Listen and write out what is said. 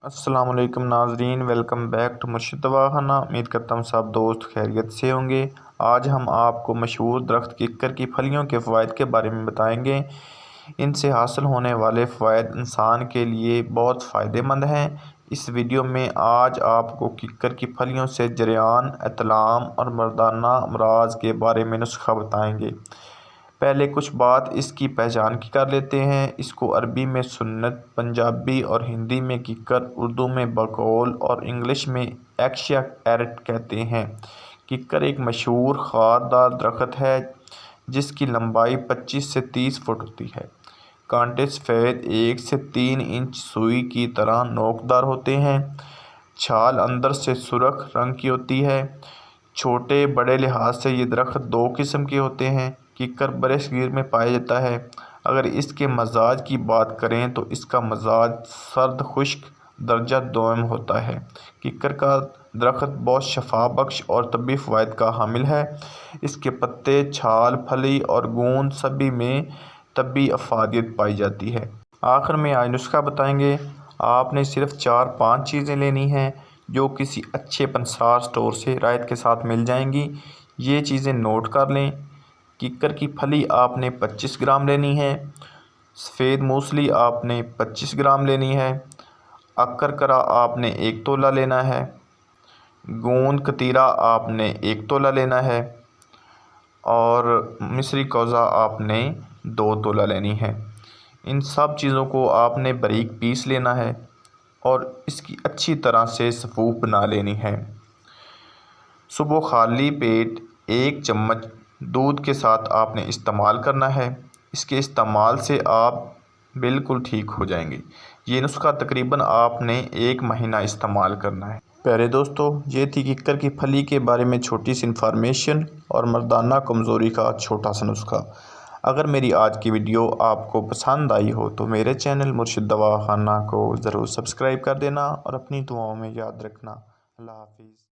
अस्सलाम वालेकुम नाजरीन, वेलकम बैक टू मुर्शिद दवाखाना। उम्मीद करता हूँ सब दोस्त खैरियत से होंगे। आज हम आपको मशहूर दरख्त किक्कर की फलियों के फ़वाइद के बारे में बताएंगे। इनसे हासिल होने वाले फ़वाइद इंसान के लिए बहुत फ़ायदेमंद हैं। इस वीडियो में आज आपको किक्कर की फलियों से जरियान, एतलाम और मर्दाना अमराज के बारे में नुस्खा बताएंगे। पहले कुछ बात इसकी पहचान की कर लेते हैं। इसको अरबी में सुन्नत, पंजाबी और हिंदी में किक्कर, उर्दू में बकौल और इंग्लिश में एक्शिया कैरेट कहते हैं। किक्कर एक मशहूर खारदार दरख्त है जिसकी लंबाई 25 से 30 फुट होती है। कांटे सफ़ेद 1 से 3 इंच सुई की तरह नोकदार होते हैं। छाल अंदर से सुर्ख रंग की होती है। छोटे बड़े लिहाज से ये दरख्त दो किस्म के होते हैं। किक्कर बरसगीर में पाया जाता है। अगर इसके मजाज की बात करें तो इसका मजाज सर्द खुश्क दर्जा दोम होता है। किक्कर का दरख्त बहुत शफा बख्श और तबी फ़वाइद का हामिल है। इसके पत्ते, छाल, फली और गूंद सभी में तबी अफादियत पाई जाती है। आखिर में आज नुस्खा बताएंगे। आपने सिर्फ 4-5 चीज़ें लेनी हैं जो किसी अच्छे पंसार स्टोर से रायत के साथ मिल जाएंगी। ये चीज़ें नोट कर लें। किक्कर की फली आपने 25 ग्राम लेनी है। सफ़ेद मूसली आपने 25 ग्राम लेनी है। अक्करकरा आपने 1 तोला लेना है। गोंद कतीरा आपने 1 तोला लेना है और मिस्री कौज़ा आपने 2 तोला लेनी है। इन सब चीज़ों को आपने बारीक पीस लेना है और इसकी अच्छी तरह से सफ़ूफ बना लेनी है। सुबह खाली पेट 1 चम्मच दूध के साथ आपने इस्तेमाल करना है। इसके इस्तेमाल से आप बिल्कुल ठीक हो जाएंगे। ये नुस्खा तकरीबन आपने 1 महीना इस्तेमाल करना है। प्यारे दोस्तों, ये थी किक्कर की फली के बारे में छोटी सी इन्फॉर्मेशन और मर्दाना कमज़ोरी का छोटा सा नुस्खा। अगर मेरी आज की वीडियो आपको पसंद आई हो तो मेरे चैनल मुर्शिद दवाखाना को ज़रूर सब्सक्राइब कर देना और अपनी दुआओं में याद रखना। अल्लाह हाफिज़।